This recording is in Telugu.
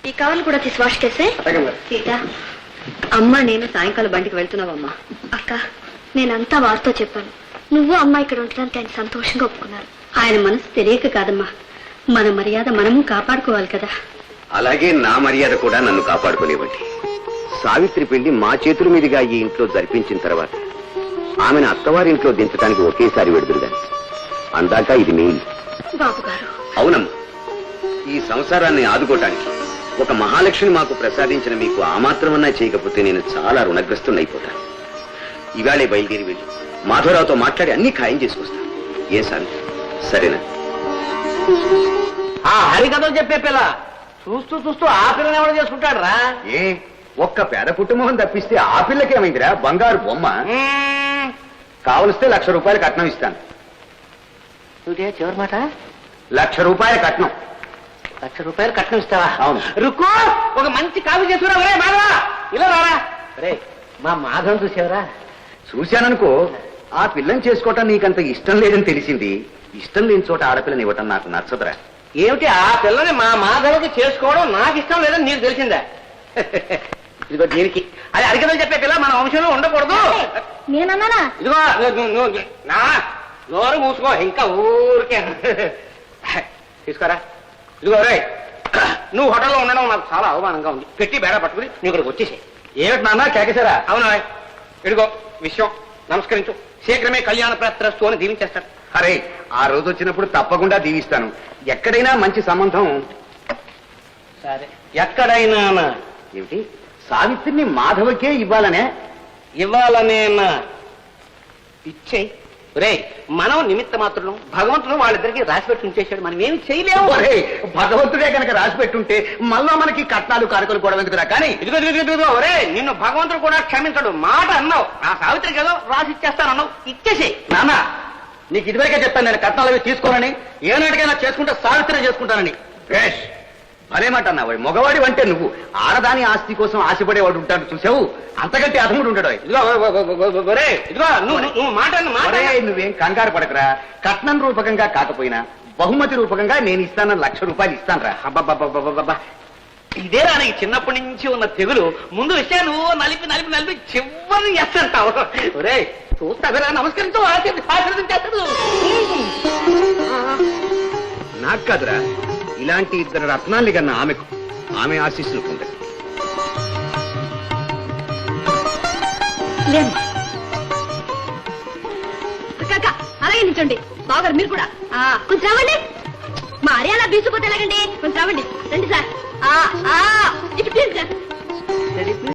ఈ కవర్లు కూడా తీసి వాష్ చేసే. సీత, అమ్మ నేను సాయంకాలం బండికి వెళ్తున్నావమ్మా. అక్క, నేనంతా వారితో చెప్పాను. నువ్వు అమ్మ ఇక్కడ ఉండడానికి ఆయన సంతోషంగా ఒప్పుకున్నారు. ఆయన మనసు తెలియక కాదమ్మా, మన మర్యాద మనము కాపాడుకోవాలి కదా. అలాగే నా మర్యాద కూడా నన్ను కాపాడుకోలేవండి. సావిత్రి పెళ్లి మా చేతుల మీదుగా ఈ ఇంట్లో జరిపించిన తర్వాత ఆమెను అత్తవారింట్లో దించడానికి ఒకేసారి వెడుదురుగాని అందాక ఇది మీ బాబు గారు. అవునమ్మా, ఈ సంసారాన్ని ఆదుకోవటానికి ఒక మహాలక్ష్మి మాకు ప్రసాదించిన మీకు ఆ మాత్రమన్నా చేయకపోతే నేను చాలా రుణగ్రస్తున్నైపోతాను. ఇవాళే బయలుదేరి వెళ్ళి మాధవరావుతో మాట్లాడి అన్ని ఖాయం చేసుకొస్తాను. ఏ సావిత్రి, సరేనా? ఆ హరికథలు చెప్పే పిల్ల చూస్తూ చూస్తూ ఆ పిల్లని ఎవరు చేసుకుంటాడు రా? ఏ ఒక్క పేద పుట్టుమోహన్ తప్పిస్తే ఆ పిల్లకేమైందిరా? బంగారు బొమ్మ. కావలిస్తే ₹1,00,000 కట్నం ఇస్తాను. చివరి మాట ₹1,00,000 కట్నం. ₹1,00,000 కట్నం ఇస్తావా? అవును. రుక్కు, ఒక మంచి కాఫీ చేసుకురా. ఒరే మాధవ, ఇలా రారా. రే, మా మాధవం చూసావరా? చూశాననుకో, ఆ పిల్లని చేసుకోవటం నీకంత ఇష్టం లేదని తెలిసింది. ఇష్టం లేని చోట ఆడపిల్లని ఇవ్వటం నాకు నచ్చదురా. ఏమిటి, ఆ పిల్లని మా మాధవకి చేసుకోవడం నాకు ఇష్టం లేదని నీకు తెలిసిందా? ఇదిగో దీనికి అది హరికథలు చెప్పే పిల్ల మన వంశంలో ఉండకూడదు. నేనన్నానా? ఇదిగో నా నోరు మూసుకో, ఇంకా ఊరికే తీసుకోరా. ఇదిగో రే, నువ్వు హోటల్లో ఉండడం నాకు చాలా అవమానంగా ఉంది. పెట్టి బేడా పట్టుకుని నువ్వు ఇక్కడికి వచ్చేసే. ఏమిటి నాన్న కేకేశారా? అవునా? ఇదిగో విషయం, నమస్కరించు. శీఘ్రమే కళ్యాణ ప్రాప్తిరస్తు అని దీవించేస్తాను. అరే, ఆ రోజు వచ్చినప్పుడు తప్పకుండా దీవిస్తాను. ఎక్కడైనా మంచి సంబంధం. సరే, ఎక్కడైనా ఏమిటి, సావిత్రిని మాధవకే ఇవ్వాలనే? ఇవ్వాలనేనా? ఇచ్చేయి. రే, మనం నిమిత్త మాత్రం, భగవంతుడు వాళ్ళిద్దరికి రాసి పెట్టి ఉంచేశాడు. మనం ఏమి చేయలేము. భగవంతుడే కనుక రాసి పెట్టుంటే మళ్ళా మనకి కట్నాలు కారకులు కూడా ఎందుకురా? కానీ ఇదిగో రే, నిన్ను భగవంతుడు కూడా క్షమించడు. మాట అన్నావు, ఆ సావిత్రికి ఏదో రాసి ఇచ్చేస్తానన్నావు, ఇచ్చేసేయి. నాన్న, నీకు ఇదివరకే చెప్పాను నేను కట్నాలు అవి తీసుకోనని. ఏనాటికైనా చేసుకుంటే సావిత్రి చేసుకుంటానని. భేష్, అదేమాట అన్నావు. మగవాడి అంటే నువ్వు ఆడదాని ఆస్తి కోసం ఆశపడేవాడు ఉంటాడు చూసావు, అంతకంటే అధముడు ఉంటాడు. ఇదిగో నువ్వు మాట నువ్వేం కంగారు పడకరా. కట్నం రూపకంగా కాకపోయినా బహుమతి రూపకంగా నేను ఇస్తాను. ₹1,00,000 ఇస్తాను రా. అబ్బబ్బబ్బబ్బబ్బా, ఇదే నీకు చిన్నప్పటి నుంచి ఉన్న తెగులు. ముందు విషయాలు నలిపి నలిపి నలిపి చివరి ఎస్తంటావు. ఒరే చూస్తా, నమస్కరించు, ఆశీర్వదించేస్తాడు. నాకు కాదురా, ఇలాంటి ఇద్దరు రత్నాల్ని కన్నా ఆమెకు, ఆమె ఆశీస్సులు ఉంటాయి. అలాగే నిల్చోండి. బాగారు మీరు కూడా కొంచెం రావండి. మా అరియాలా బీసిపోతే ఎలాగండి? కొంచెం రావండి. రండి సార్.